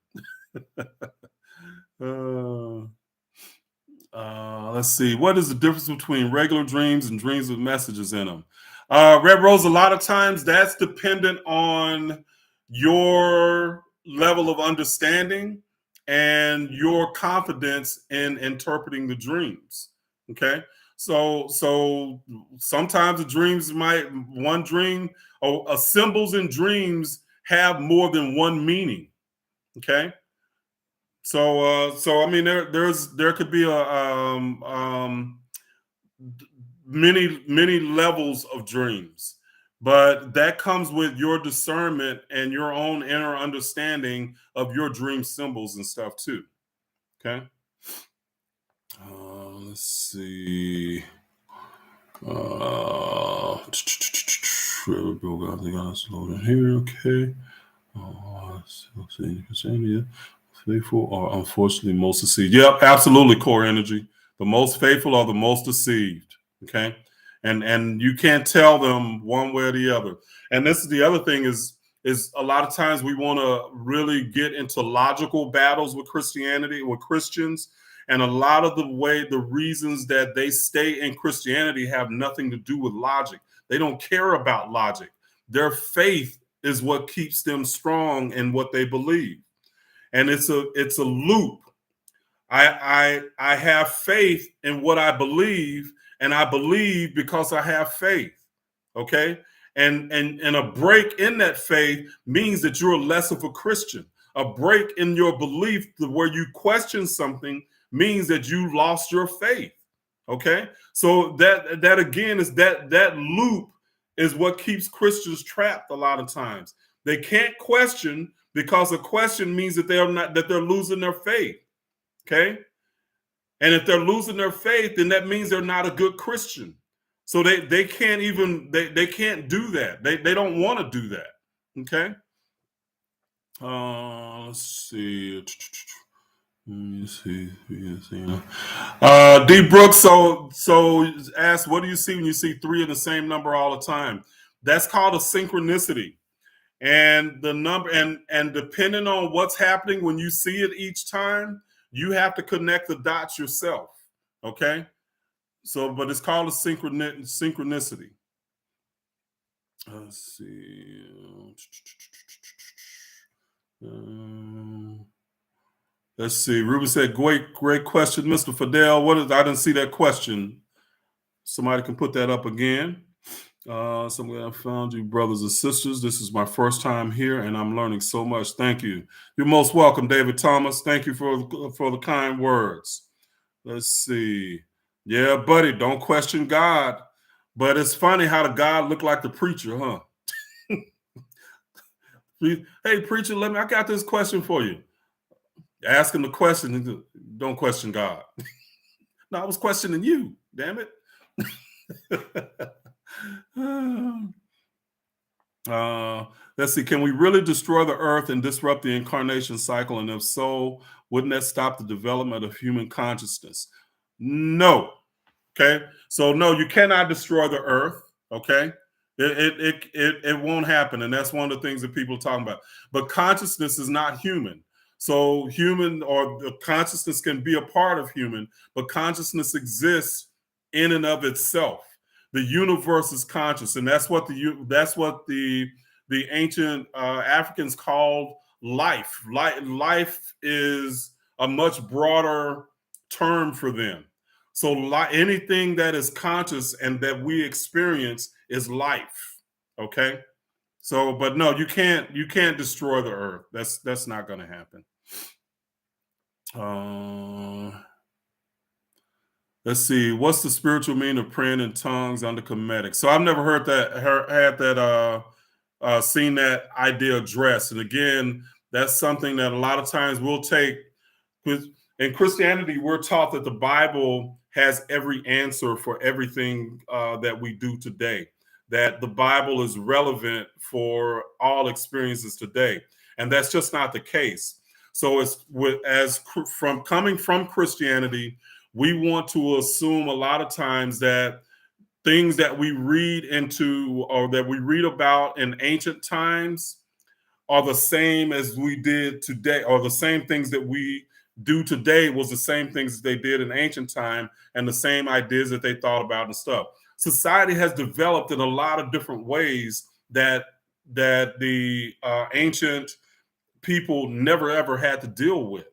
Let's see. What is the difference between regular dreams and dreams with messages in them? Red Rose, a lot of times that's dependent on your level of understanding and your confidence in interpreting the dreams. Okay. So sometimes the dreams one dream or symbols in dreams have more than one meaning. Okay. So I mean, there could be many levels of dreams, but that comes with your discernment and your own inner understanding of your dream symbols and stuff too. Okay. Let's see. Here, okay. Faithful are unfortunately most deceived. Yep, absolutely, core energy. The most faithful are the most deceived. Okay. And you can't tell them one way or the other. And this is the other thing is a lot of times we want to really get into logical battles with Christianity, with Christians. And a lot of the reasons that they stay in Christianity have nothing to do with logic. They don't care about logic. Their faith is what keeps them strong in what they believe. And it's a loop. I have faith in what I believe, and I believe because I have faith. Okay. And a break in that faith means that you're less of a Christian. a break in your belief where you question something means that you lost your faith. Okay, so that again is that loop is what keeps Christians trapped a lot of times. They can't question because a question means that they're losing their faith. Okay, and if they're losing their faith, then that means they're not a good Christian. So they can't even they can't do that. They don't want to do that. Okay. Let's see. Let me see. D Brooks. So ask, what do you see when you see three in the same number all the time? That's called a synchronicity. And the number and depending on what's happening when you see it each time, you have to connect the dots yourself. Okay. So, but it's called a synchronicity. Let's see. Let's see. Ruby said, "Great question, Mr. Fidel. What is? I didn't see that question. Somebody can put that up again." Somewhere I found you, brothers and sisters. This is my first time here, and I'm learning so much. Thank you. You're most welcome, David Thomas. Thank you for the kind words. Let's see. Yeah, buddy, don't question God. But it's funny how the God looked like the preacher, huh? Hey, preacher, I got this question for you. Ask him the question. Don't question God. No, I was questioning you. Damn it. Let's see. Can we really destroy the earth and disrupt the incarnation cycle? And if so, wouldn't that stop the development of human consciousness? No. Okay. So no, you cannot destroy the earth. Okay. It won't happen. And that's one of the things that people are talking about. But consciousness is not human. So human or the consciousness can be a part of human, but consciousness exists in and of itself. The universe is conscious, and that's what the ancient Africans called life. Life is a much broader term for them. So anything that is conscious and that we experience is life. Okay. So, but no, you can't destroy the earth. That's not going to happen. Let's see. What's the spiritual meaning of praying in tongues under Kemetic? So I've never seen that idea addressed. And again, that's something that a lot of times we'll take. Because in Christianity, we're taught that the Bible has every answer for everything that we do today. That the Bible is relevant for all experiences today, and that's just not the case. So coming from Christianity, we want to assume a lot of times that things that we read into or that we read about in ancient times are the same as we did today, or the same things that we do today was the same things that they did in ancient time and the same ideas that they thought about and stuff. Society has developed in a lot of different ways that the ancient people never ever had to deal with.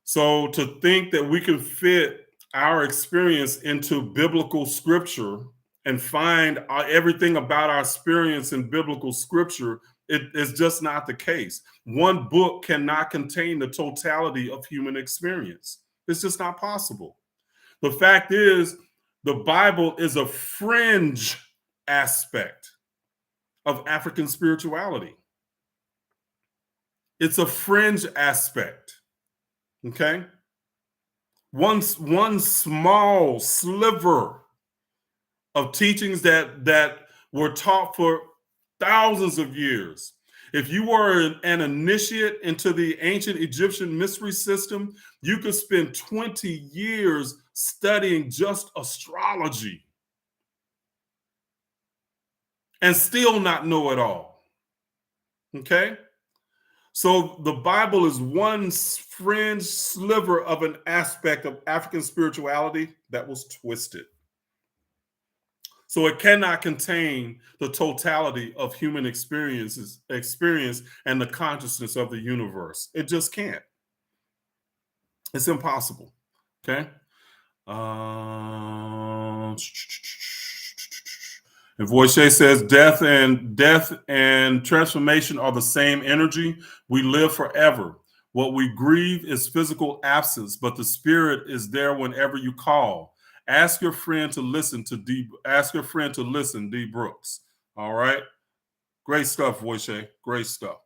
So to think that we can fit our experience into biblical scripture and find everything about our experience in biblical scripture, it is just not the case. One book cannot contain the totality of human experience. It's just not possible. The fact is, the Bible is a fringe aspect of African spirituality. It's a fringe aspect. Okay? One small sliver of teachings that were taught for thousands of years. If you were an initiate into the ancient Egyptian mystery system, you could spend 20 years studying just astrology and still not know it all. Okay? So the Bible is one fringe sliver of an aspect of African spirituality that was twisted. So it cannot contain the totality of human experience and the consciousness of the universe. It just can't. It's impossible. Okay. And Voche says death and transformation are the same energy. We live forever. What we grieve is physical absence, but the spirit is there whenever you call. Ask your friend to listen to D. Ask your friend to listen, D. Brooks. All right, great stuff, Voche. Great stuff.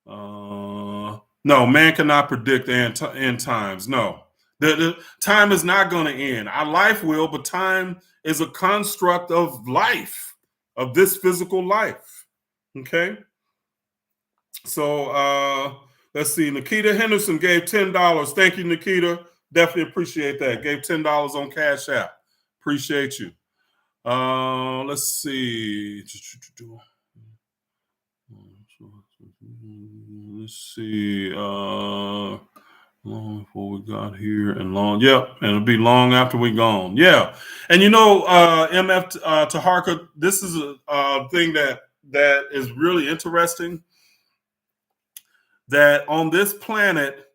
No, man cannot predict end times. No, the time is not going to end. Our life will, but time is a construct of life, of this physical life. Okay. So let's see. Nikita Henderson gave $10. Thank you, Nikita. Definitely appreciate that. Gave $10 on Cash App. Appreciate you. Let's see. Let's see. Long before we got here and long. Yep. And it'll be long after we gone. Yeah. And you know, MF Taharka, this is a thing that is really interesting. That on this planet,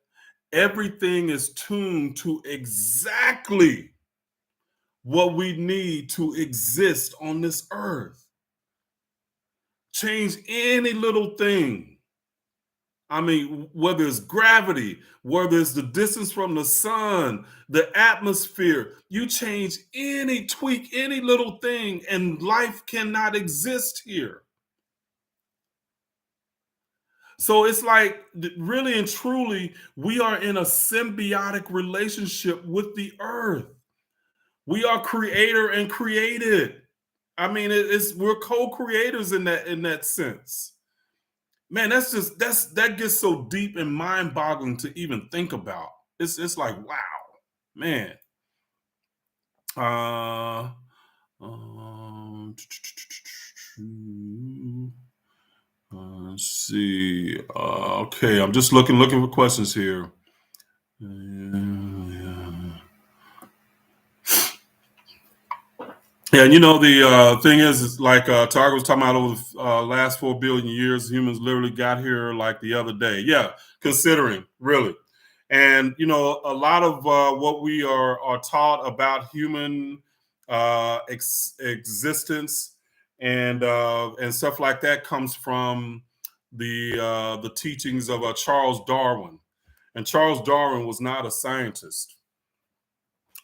everything is tuned to exactly what we need to exist on this earth. Change any little thing. I mean, whether it's gravity, whether it's the distance from the sun, the atmosphere, you change any tweak, any little thing, and life cannot exist here. So it's like, really and truly, we are in a symbiotic relationship with the earth. We are creator and created. I mean, we're co-creators in that sense. Man, that gets so deep and mind-boggling to even think about. It's like, wow, man. Let's see. Okay, I'm just looking for questions here. Yeah, and you know the thing is like Target was talking about over the last 4 billion years, humans literally got here like the other day. Yeah, considering really, and you know a lot of what we are taught about human existence and stuff like that comes from the teachings of Charles Darwin, and Charles Darwin was not a scientist,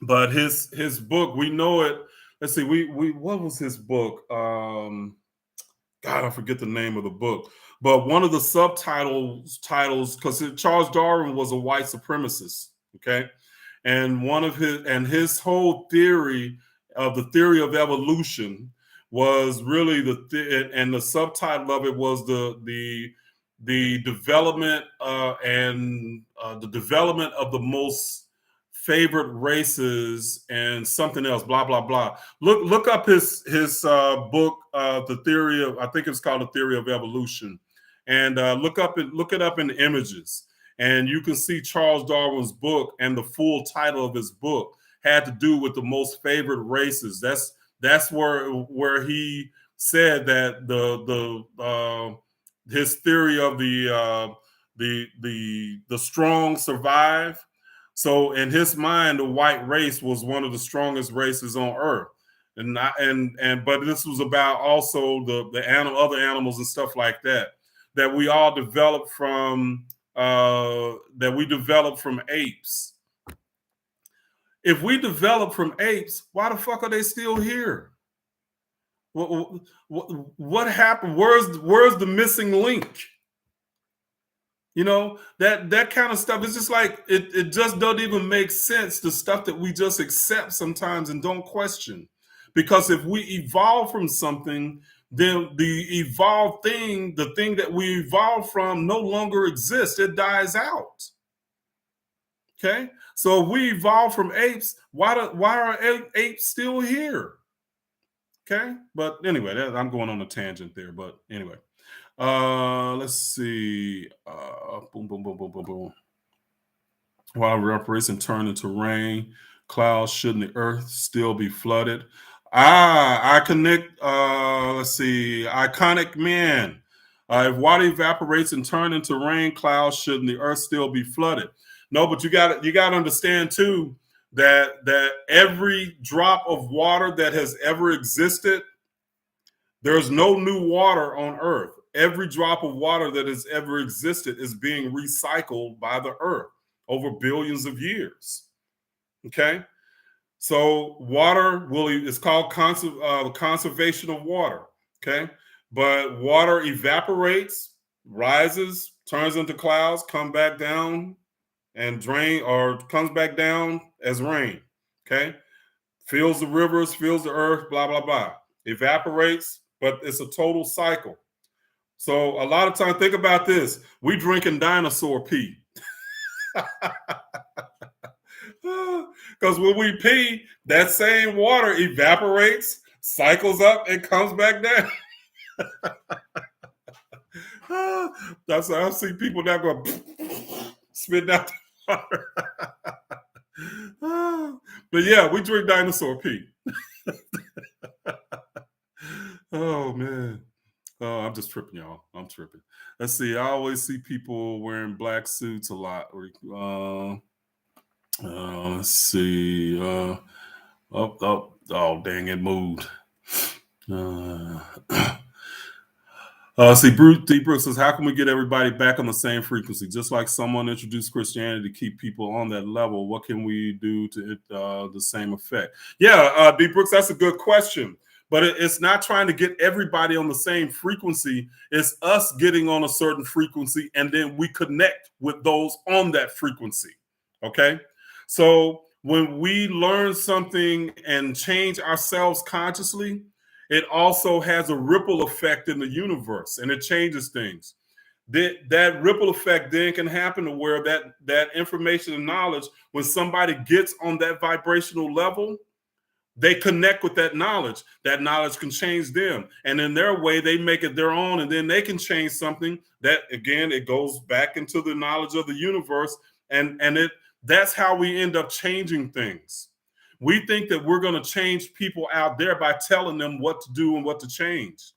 but his book, we know it. Let's see, we what was his book? God, I forget the name of the book. But one of the titles, because Charles Darwin was a white supremacist, okay, and his whole theory of the theory of evolution was really and the subtitle of it was the development and the development of the most favorite races and something else, blah blah blah. Look up his book, the theory of, I think it's called the theory of evolution, and look it up in the images, and you can see Charles Darwin's book, and the full title of his book had to do with the most favorite races. That's where he said that his theory of the strong survive. So in his mind, the white race was one of the strongest races on earth. But this was about also the other animals and stuff like that we all developed from apes. If we developed from apes, why the fuck are they still here? What happened? Where's the missing link? You know, that kind of stuff is just like it just doesn't even make sense. The stuff that we just accept sometimes and don't question. Because if we evolve from something, then the thing that we evolved from no longer exists. It dies out. Okay? So if we evolve from apes, why are apes still here? Okay? But anyway, I'm going on a tangent there, but anyway. Let's see. Boom, boom, boom, boom, boom, boom. While evaporation turn into rain, clouds, shouldn't the earth still be flooded? I connect. Let's see. Iconic man. If water evaporates and turn into rain clouds, shouldn't the earth still be flooded? No, but you got to understand too that every drop of water that has ever existed There's no new water on earth. Every drop of water that has ever existed is being recycled by the earth over billions of years. Okay. So water it's called conservation of water. Okay. But water evaporates, rises, turns into clouds, come back down and drain, or comes back down as rain. Okay. Fills the rivers, fills the earth, blah, blah, blah. Evaporates, but it's a total cycle. So a lot of time, think about this. We drinking dinosaur pee. Because when we pee, that same water evaporates, cycles up, and comes back down. That's how I see people now go spitting out the water. But yeah, we drink dinosaur pee. Oh man. Oh, I'm just tripping, y'all. I'm tripping. Let's see. I always see people wearing black suits a lot. Let's see. Oh, dang, it moved. See, Bruce D. Brooks says, how can we get everybody back on the same frequency? Just like someone introduced Christianity to keep people on that level, what can we do to the same effect? Yeah, D. Brooks, that's a good question. But it's not trying to get everybody on the same frequency. It's us getting on a certain frequency, and then we connect with those on that frequency. Okay? So when we learn something and change ourselves consciously, it also has a ripple effect in the universe, and it changes things. That ripple effect then can happen to where that information and knowledge, when somebody gets on that vibrational level, they connect with that knowledge. That knowledge can change them. And in their way, they make it their own, and then they can change something that, again, it goes back into the knowledge of the universe. And that's how we end up changing things. We think that we're going to change people out there by telling them what to do and what to change.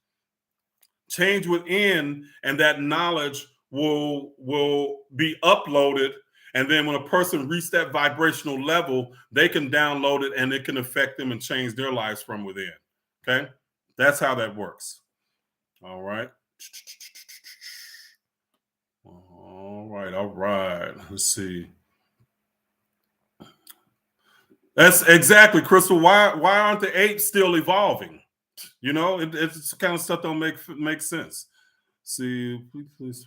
Change within, and that knowledge will be uploaded. And then when a person reaches that vibrational level, they can download it, and it can affect them and change their lives from within. Okay? That's how that works. All right. All right. Let's see. That's exactly, Crystal. Why aren't the apes still evolving? You know, it's the kind of stuff don't make sense. See, please.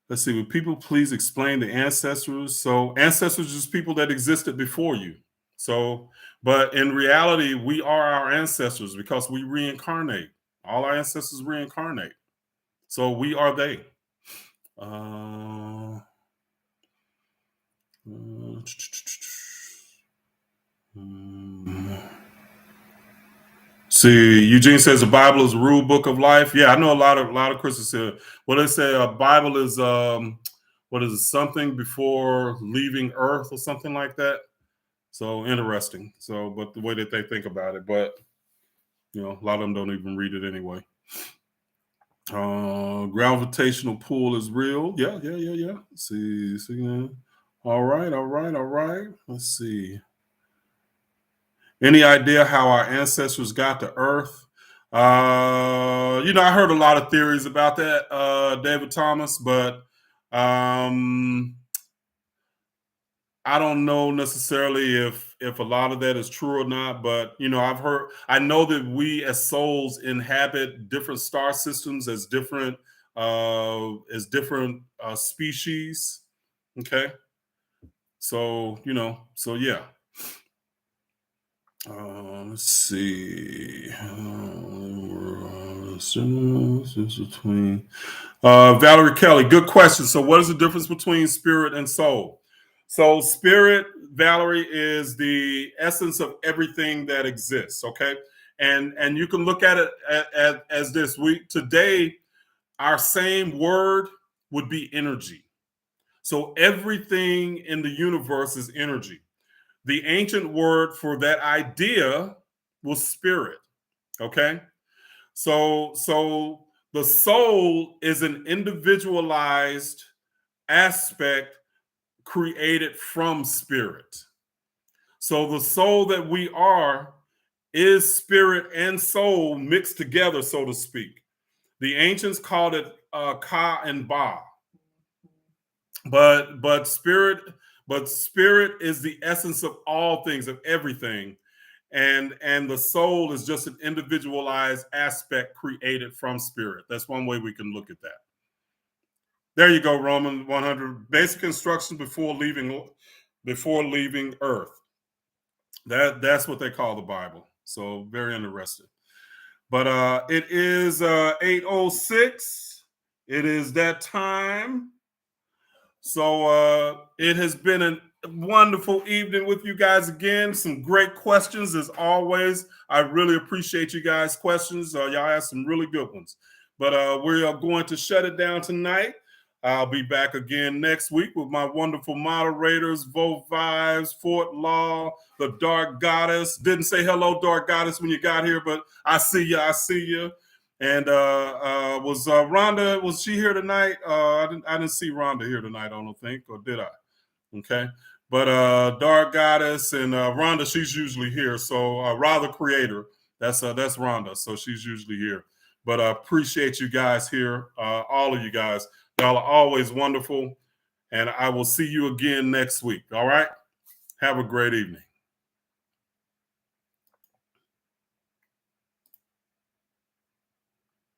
Let's see. Would people please explain the ancestors? So ancestors is people that existed before you. So, but in reality, we are our ancestors because we reincarnate. All our ancestors reincarnate. So we are they. See, Eugene says the Bible is a rule book of life. Yeah, I know a lot of Christians say, well, they say a Bible is what is it, something before leaving Earth or something like that. So interesting. So, but the way that they think about it, but you know, a lot of them don't even read it anyway. Gravitational pull is real. Yeah. Let's see. All right. Let's see. Any idea how our ancestors got to Earth? You know, I heard a lot of theories about that, David Thomas, but I don't know necessarily if a lot of that is true or not. But you know, I know that we as souls inhabit different star systems as different species. Okay, so you know, so yeah. Let's see. Between Valerie Kelly, good question. So, what is the difference between spirit and soul? So, spirit, Valerie, is the essence of everything that exists. Okay, and you can look at it as this. Today, our same word would be energy. So, everything in the universe is energy. The ancient word for that idea was spirit. Okay. So the soul is an individualized aspect created from spirit. So the soul that we are is spirit and soul mixed together, so to speak. The ancients called it Ka and Ba, but spirit is the essence of all things, of everything, and the soul is just an individualized aspect created from spirit. That's one way we can look at that. There you go, Roman 100. Basic instructions before leaving Earth. That's what they call the Bible. So very interesting. But it is 8:06. It is that time. So it has been a wonderful evening with you guys again. Some great questions as always. I really appreciate you guys' questions. Y'all asked some really good ones. But we are going to shut it down tonight. I'll be back again next week with my wonderful moderators, Vote Vibes, Fort Law, the Dark Goddess. Didn't say hello, Dark Goddess, when you got here, but I see you. I see you. And was Rhonda? Was she here tonight? I didn't see Rhonda here tonight. I don't think, or did I? Okay, but Dark Goddess and Rhonda, she's usually here. So Rather Creator, that's Rhonda. So she's usually here. But I appreciate you guys here, all of you guys. Y'all are always wonderful, and I will see you again next week. All right, have a great evening.